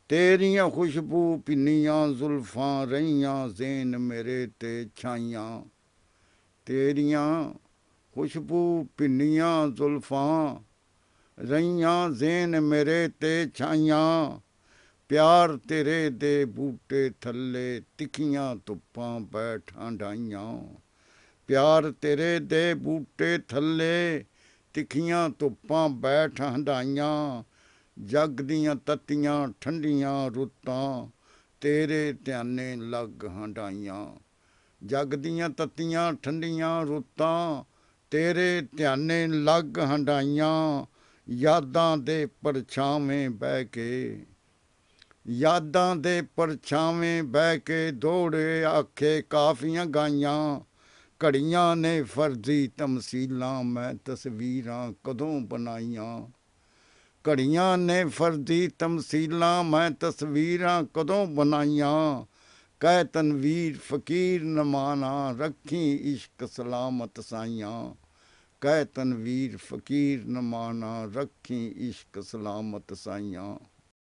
तेरियां खुशबू पिन्नियां जुल्फां रहियां Zen मेरे ते छाइयां। तेरियां खुशबू पिन्नियां जुल्फां रहियां Zen मेरे ते छाइयां। प्यार तेरे दे बूटे थल्ले तिखियां धुप्पां बैठां ढाइयां। प्यार तेरे दे बूटे थल्ले तिखियां धुप्पां बैठ हंडाइयां। जग दियां तत्तियां ठंडियां रुत्तां तेरे ध्याने लग हंडाइयां। जग दियां तत्तियां ठंडियां रुत्तां तेरे ध्याने लग हंडाइयां। यादां दे परछावें बह के यादां दे परछावें बह के दौड़े आखे काफियां गाइयां। घड़ियां ने फर्जी तमसीलां मैं तस्वीरां कदों बनाइयां। घड़ियां ने फर्जी तमसीलां मैं तस्वीरां कदों बनाइयां। कह तनवीर फकीर नमाना रखी इश्क सलामत साइयां। कह तनवीर फकीर नमाना रखी इश्क सलामत साइयां।